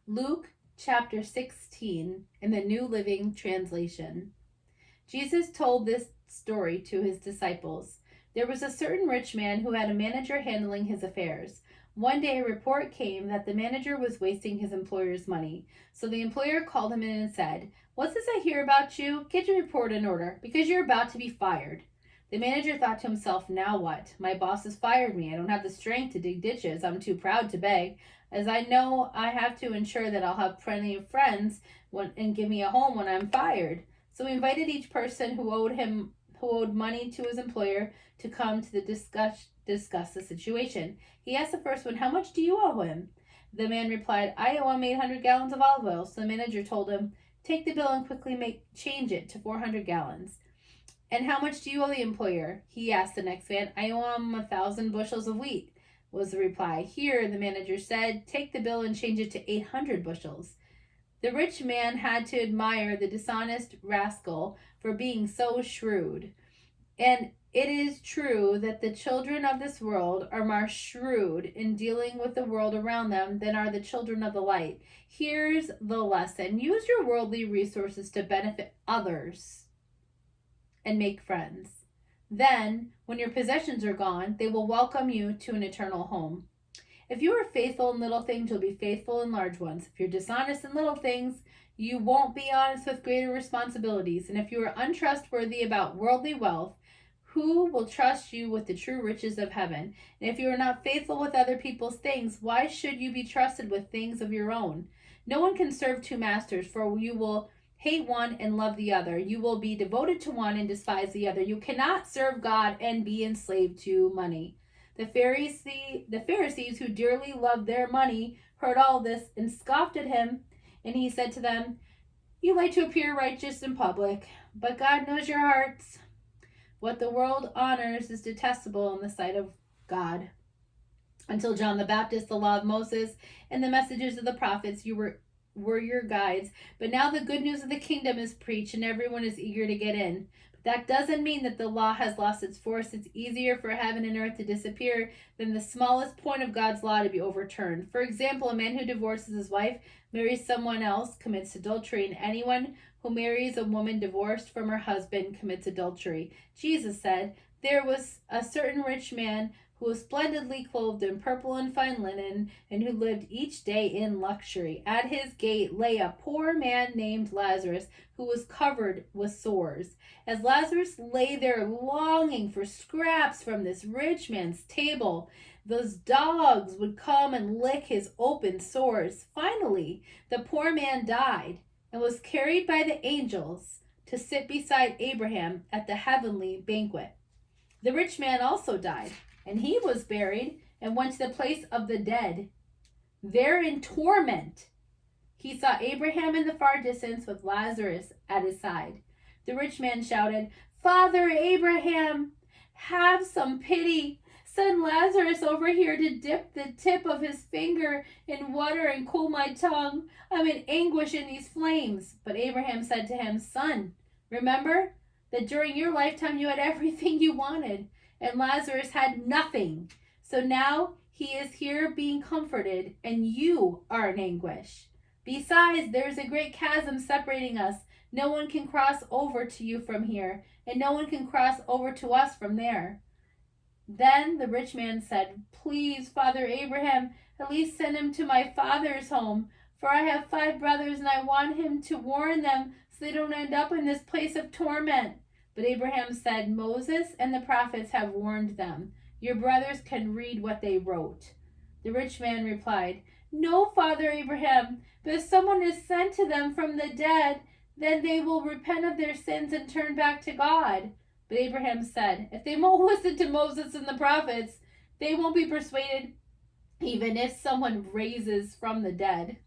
Luke chapter 16 in the New Living Translation. Jesus told this story to his disciples. There was a certain rich man who had a manager handling his affairs. One day a report came that the manager was wasting his employer's money. So the employer called him in and said, "What's this I hear about you? Get your report in order, because you're about to be fired." The manager thought to himself, "Now what? My boss has fired me. I don't have the strength to dig ditches. I'm too proud to beg, as I know I have to ensure that I'll have plenty of friends and give me a home when I'm fired." So he invited each person who owed money to his employer to come to discuss the situation. He asked the first one, "How much do you owe him?" The man replied, "I owe him 800 gallons of olive oil." So the manager told him, "Take the bill and quickly change it to 400 gallons. "And how much do you owe the employer?" he asked the next man. "I owe him 1,000 bushels of wheat," was the reply. Here, the manager said, "Take the bill and change it to 800 bushels. The rich man had to admire the dishonest rascal for being so shrewd. And it is true that the children of this world are more shrewd in dealing with the world around them than are the children of the light. Here's the lesson: use your worldly resources to benefit others and make friends. Then, when your possessions are gone, they will welcome you to an eternal home. If you are faithful in little things, you'll be faithful in large ones. If you're dishonest in little things, you won't be honest with greater responsibilities. And if you are untrustworthy about worldly wealth, who will trust you with the true riches of heaven? And if you are not faithful with other people's things, why should you be trusted with things of your own? No one can serve two masters, for you will hate one and love the other. You will be devoted to one and despise the other. You cannot serve God and be enslaved to money. The Pharisees, who dearly loved their money, heard all this and scoffed at him. And he said to them, "You like to appear righteous in public, but God knows your hearts. What the world honors is detestable in the sight of God. Until John the Baptist, the law of Moses, and the messages of the prophets, you were your guides. But now the good news of the kingdom is preached, and everyone is eager to get in. But that doesn't mean that the law has lost its force. It's easier for heaven and earth to disappear than the smallest point of God's law to be overturned. For example, a man who divorces his wife, marries someone else, commits adultery, and anyone who marries a woman divorced from her husband commits adultery. Jesus said, there was a certain rich man who was splendidly clothed in purple and fine linen, and who lived each day in luxury. At his gate lay a poor man named Lazarus, who was covered with sores. As Lazarus lay there longing for scraps from this rich man's table, those dogs would come and lick his open sores. Finally, the poor man died and was carried by the angels to sit beside Abraham at the heavenly banquet. The rich man also died, and he was buried and went to the place of the dead. There in torment, he saw Abraham in the far distance with Lazarus at his side. The rich man shouted, "Father Abraham, have some pity. Send Lazarus over here to dip the tip of his finger in water and cool my tongue. I'm in anguish in these flames." But Abraham said to him, "Son, remember that during your lifetime you had everything you wanted, and Lazarus had nothing. So now he is here being comforted, and you are in anguish. Besides, there is a great chasm separating us. No one can cross over to you from here, and no one can cross over to us from there." Then the rich man said, "Please, Father Abraham, at least send him to my father's home, for I have 5 brothers, and I want him to warn them so they don't end up in this place of torment." But Abraham said, "Moses and the prophets have warned them. Your brothers can read what they wrote." The rich man replied, "No, Father Abraham, but if someone is sent to them from the dead, then they will repent of their sins and turn back to God." But Abraham said, "If they won't listen to Moses and the prophets, they won't be persuaded, even if someone raises from the dead."